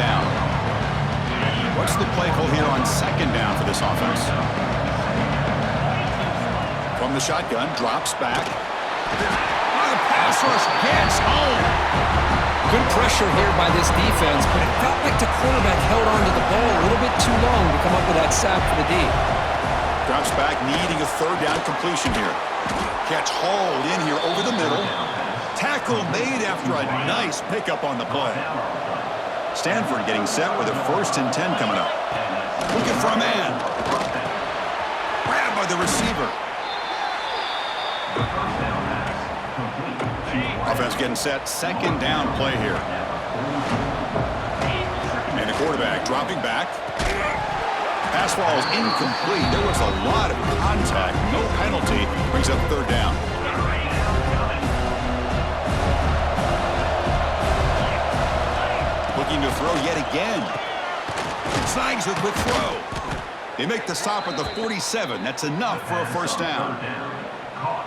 down. What's the play call here on second down for this offense? From the shotgun, drops back. The pass rush gets home. Good pressure here by this defense, but it felt like the quarterback held on to the ball a little bit too long to come up with that sack for the D. Drops back, needing a third down completion here. Catch hauled in here over the middle. Tackle made after a nice pickup on the play. Stanford getting set with a 1st and 10 coming up. Looking for a man. Grabbed by the receiver. Offense getting set. Second down play here. And the quarterback dropping back. Pass ball is incomplete. There was a lot of contact. No penalty. Brings up third down. Looking to throw yet again. Snags it with throw. They make the stop at the 47. That's enough for a first down.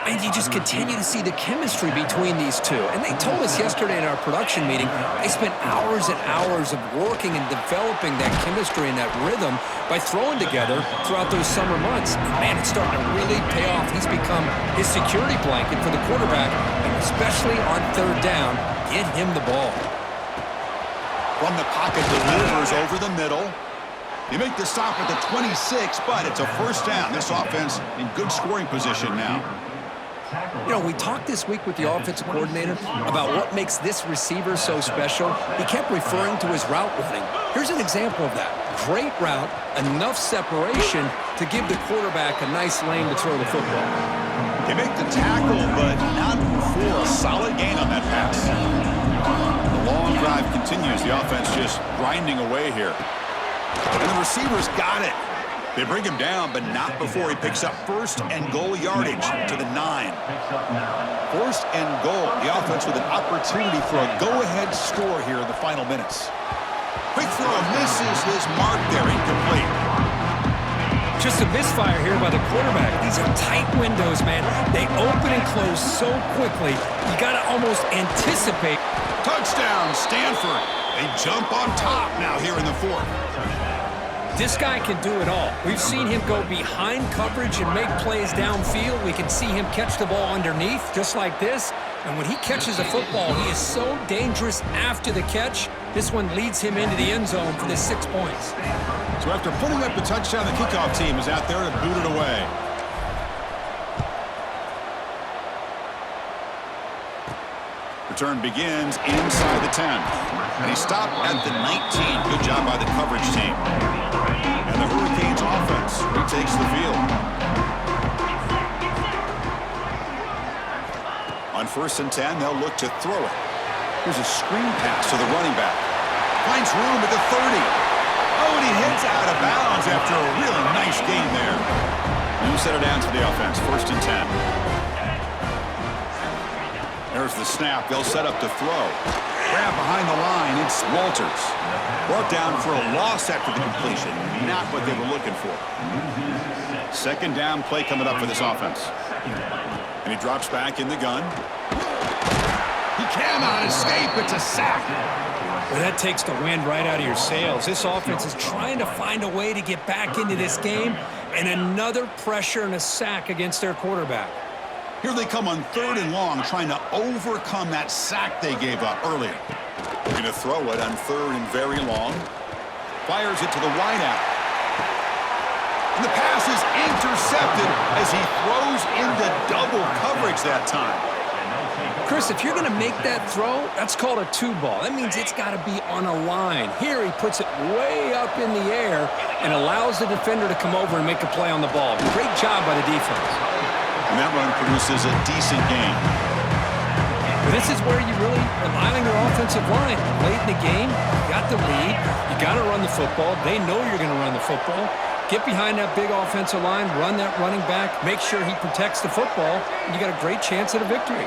And you just continue to see the chemistry between these two. And they told us yesterday in our production meeting, they spent hours and hours of working and developing that chemistry and that rhythm by throwing together throughout those summer months. And man, it's starting to really pay off. He's become his security blanket for the quarterback, and especially on third down, get him the ball. From the pocket, delivers over the middle. They make the stop at the 26, but it's a first down. This offense in good scoring position now. You know, we talked this week with the offensive coordinator about what makes this receiver so special. He kept referring to his route running. Here's an example of that. Great route, enough separation to give the quarterback a nice lane to throw the football. They make the tackle, but not before a solid gain on that pass. The long drive continues. The offense just grinding away here. And the receivers got it. They bring him down, but not before he picks up 1st and goal yardage to the 9. 1st and goal. The offense with an opportunity for a go-ahead score here in the final minutes. Quick throw misses his mark there, incomplete. Just a misfire here by the quarterback. These are tight windows, man. They open and close so quickly. You got to almost anticipate. Touchdown, Stanford. They jump on top now here in the 4th. This guy can do it all. We've seen him go behind coverage and make plays downfield. We can see him catch the ball underneath, just like this. And when he catches a football, he is so dangerous after the catch. This one leads him into the end zone for the 6 points. So after putting up the touchdown, the kickoff team is out there to boot it away. Return begins inside the 10. And he stopped at the 19. Good job by the coverage team. And the Hurricanes offense retakes the field. On 1st and 10, they'll look to throw it. Here's a screen pass to the running back. Finds room at the 30. Oh, and he hits out of bounds after a really nice gain there. New set of downs for the offense. 1st and 10. There's the snap. They'll set up to throw. Grab behind the line. It's Walters. Brought down for a loss after the completion. Not what they were looking for. Second down play coming up for this offense. And he drops back in the gun. He cannot escape. It's a sack. Well, that takes the wind right out of your sails. This offense is trying to find a way to get back into this game, and another pressure and a sack against their quarterback. Here they come on 3rd and long, trying to overcome that sack they gave up earlier. Looking to throw it on 3rd and very long. Fires it to the wideout. And the pass is intercepted as he throws into double coverage that time. Chris, if you're going to make that throw, that's called a 2-ball. That means it's got to be on a line. Here he puts it way up in the air and allows the defender to come over and make a play on the ball. Great job by the defense. And that run produces a decent gain. But this is where you really rely on your offensive line. Late in the game, you got the lead. You got to run the football. They know you're going to run the football. Get behind that big offensive line, run that running back, make sure he protects the football, and you got a great chance at a victory.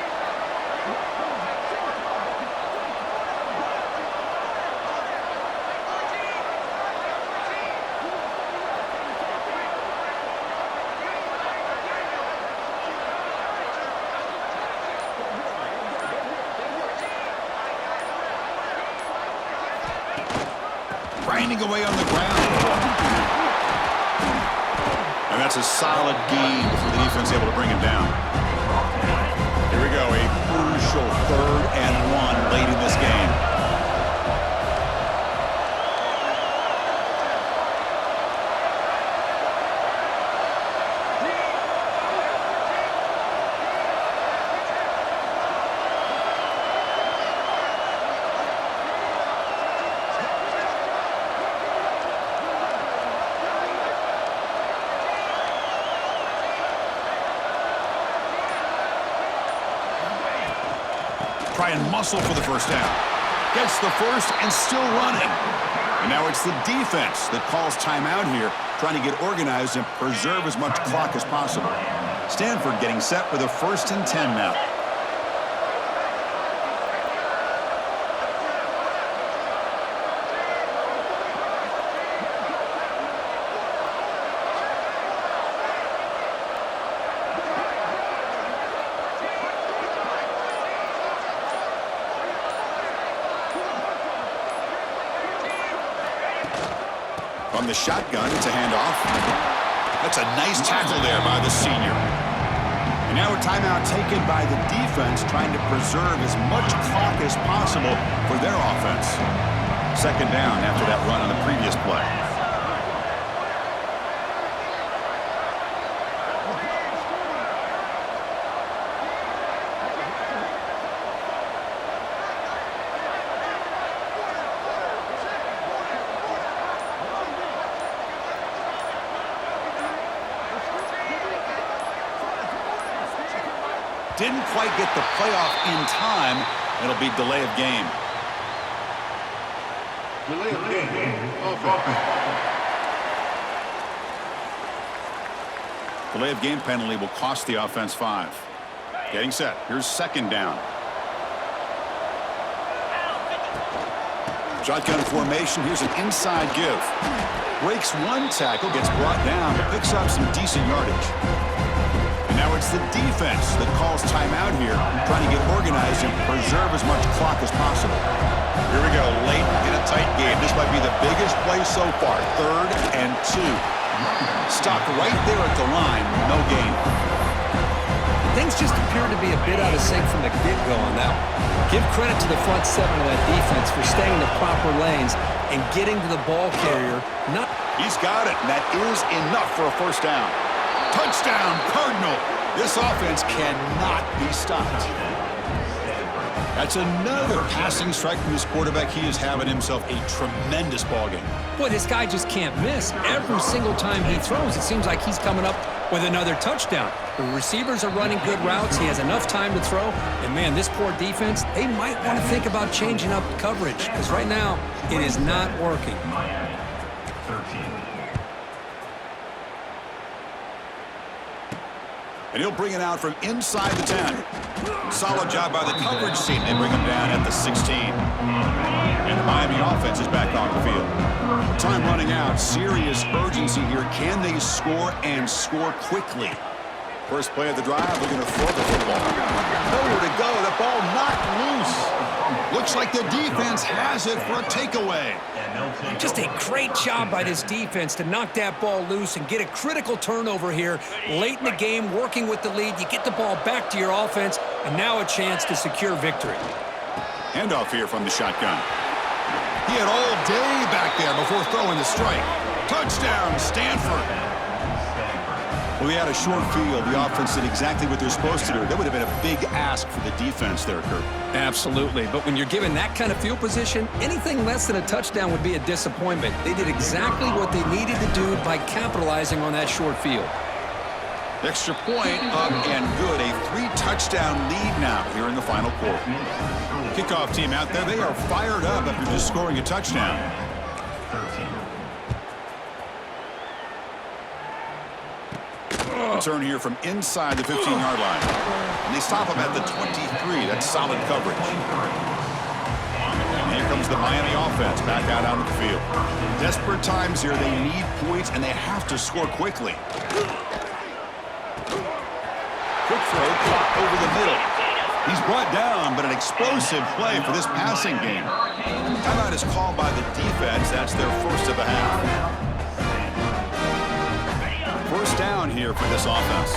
grinding away on the ground. And that's a solid gain for the defense able to bring him down. Here we go, a crucial 3rd and 1 late in this game. Try and muscle for the first down. Gets the first and still running. And now it's the defense that calls timeout here, trying to get organized and preserve as much clock as possible. Stanford getting set for the 1st and 10 now. From the shotgun, it's a handoff. That's a nice tackle there by the senior. And now a timeout taken by the defense, trying to preserve as much clock as possible for their offense. 2nd down after that run on the previous play. Didn't quite get the playoff in time. It'll be delay of game. Delay of game. Delay of game penalty will cost the offense 5. Getting set. Here's 2nd down. Shotgun formation. Here's an inside give. Breaks one tackle, gets brought down, but picks up some decent yardage. Now it's the defense that calls timeout here, trying to get organized and preserve as much clock as possible. Here we go, late in a tight game. This might be the biggest play so far. 3rd and 2. Stopped right there at the line. No gain. Things just appear to be a bit out of sync from the get-go on that one. Give credit to the front 7 of that defense for staying in the proper lanes and getting to the ball carrier. He's got it, and that is enough for a 1st down. Touchdown, Cardinal. This offense cannot be stopped. That's another passing strike from this quarterback. He is having himself a tremendous ballgame. Boy, this guy just can't miss. Every single time he throws, it seems like he's coming up with another touchdown. The receivers are running good routes. He has enough time to throw. And, man, this poor defense, they might want to think about changing up coverage because right now it is not working. And he'll bring it out from inside the 10. Solid job by the coverage team. They bring him down at the 16. And the Miami offense is back on the field. Time running out. Serious urgency here. Can they score and score quickly? First play of the drive, they're going to throw the football. Nowhere to go. The ball knocked loose. Looks like the defense has it for a takeaway. Just a great job by this defense to knock that ball loose and get a critical turnover here late in the game, working with the lead. You get the ball back to your offense, and now a chance to secure victory. Handoff here from the shotgun. He had all day back there before throwing the strike. Touchdown, Stanford. Well, we had a short field. The offense did exactly what they're supposed to do. That would have been a big ask for the defense there, Kurt. Absolutely. But when you're given that kind of field position, anything less than a touchdown would be a disappointment. They did exactly what they needed to do by capitalizing on that short field. Extra point up and good. A 3-touchdown lead now here in the final quarter. Kickoff team out there. They are fired up after just scoring a touchdown. Turn here from inside the 15-yard line. And they stop him at the 23. That's solid coverage. And here comes the Miami offense back out onto the field. Desperate times here. They need points, and they have to score quickly. Quick throw caught over the middle. He's brought down, but an explosive play for this passing game. Timeout is called by the defense. That's their first of the half. First down here for this offense.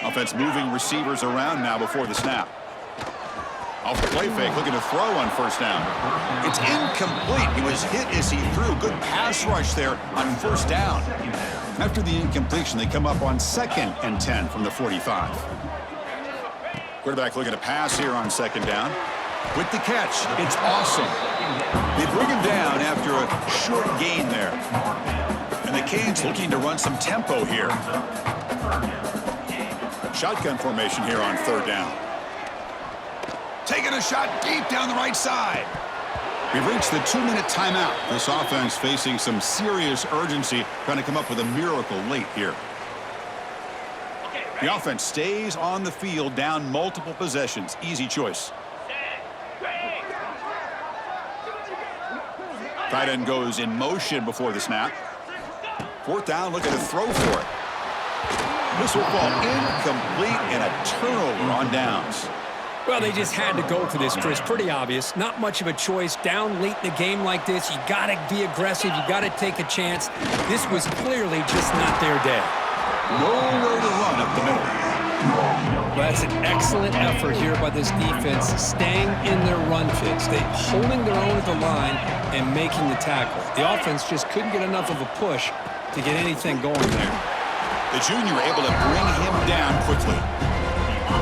Offense moving receivers around now before the snap. Off the play fake, looking to throw on first down. It's incomplete. He was hit as he threw. Good pass rush there on first down. After the incompletion, they come up on 2nd and 10 from the 45. Quarterback looking to pass here on 2nd down. With the catch, it's awesome. They bring him down after a short gain there. And the Canes looking to run some tempo here. Shotgun formation here on 3rd down. Taking a shot deep down the right side. We've reached the 2-minute timeout. This offense facing some serious urgency, trying to come up with a miracle late here. The offense stays on the field, down multiple possessions. Easy choice. Tight end goes in motion before the snap. 4th down, looking to throw for it. This will fall incomplete and a turnover on downs. Well, they just had to go for this, Chris. Pretty obvious. Not much of a choice. Down late in the game like this, you got to be aggressive. You got to take a chance. This was clearly just not their day. Nowhere to run up the middle. Well, that's an excellent effort here by this defense, staying in their run fits. They holding their own at the line and making the tackle. The offense just couldn't get enough of a push to get anything going there. The junior able to bring him down quickly.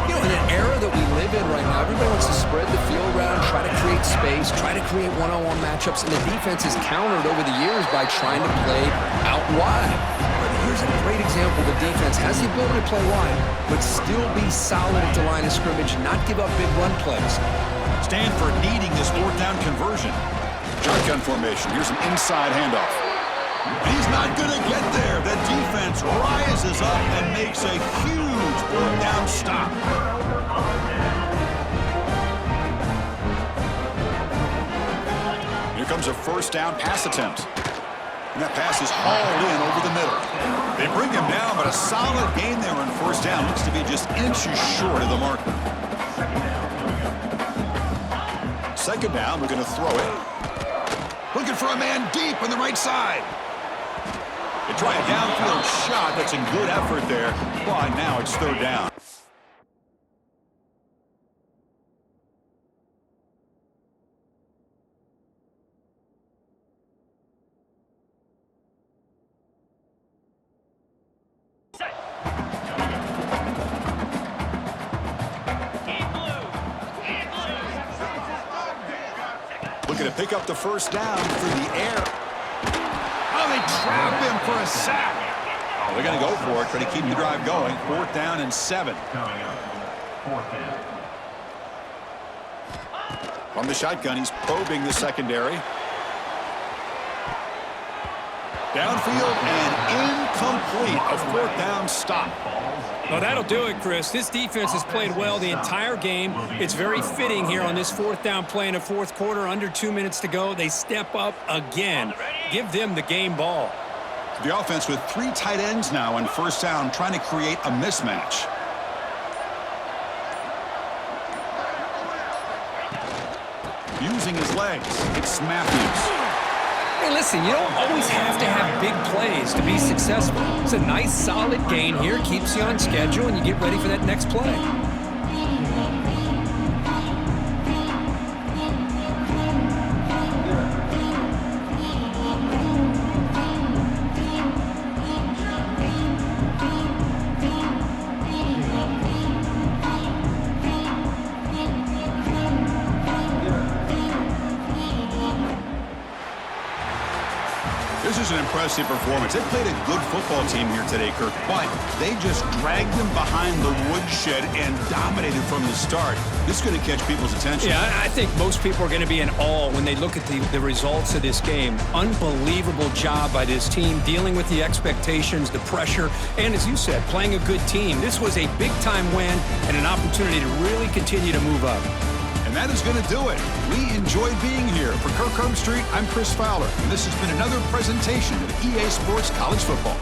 You know, in an era that we live in right now, everybody wants to spread the field around, try to create space, try to create one-on-one matchups, and the defense is countered over the years by trying to play out wide. But here's a great example. The defense has the ability to play wide, but still be solid at the line of scrimmage, not give up big run plays. Stanford needing this 4th down conversion. Shotgun formation. Here's an inside handoff. He's not going to get there. The defense rises up and makes a huge 4th down stop. Here comes a 1st down pass attempt. And that pass is hauled in over the middle. They bring him down, but a solid gain there on 1st down. Looks to be just inches short of the marker. 2nd down, we're going to throw it. Looking for a man deep on the right side. They try a downfield shot. That's a good effort there. But now it's 3rd down. Looking to pick up the 1st down through the air. Oh, they trap him for a sack. Oh, they're going to go for it, try to keep the drive going. 4th down and 7. From the shotgun, he's probing the secondary. Downfield and incomplete. A 4th down stop. Well, that'll do it, Chris. This defense has played well the entire game. It's very fitting here on this 4th down play in the 4th quarter. Under 2 minutes to go. They step up again. Give them the game ball. The offense with 3 tight ends now on 1st down, trying to create a mismatch. Using his legs, it's Matthews. Hey, listen, you don't always have to have big plays to be successful. It's a nice, solid gain here. Keeps you on schedule, and you get ready for that next play. This is an impressive performance. They played a good football team here today, Kirk, but they just dragged them behind the woodshed and dominated from the start. This is going to catch people's attention. Yeah, I think most people are going to be in awe when they look at the results of this game. Unbelievable job by this team, dealing with the expectations, the pressure, and as you said, playing a good team. This was a big-time win and an opportunity to really continue to move up. And that is going to do it. We enjoyed being here. For Kirk Herbstreit, I'm Chris Fowler, and this has been another presentation of EA Sports College Football.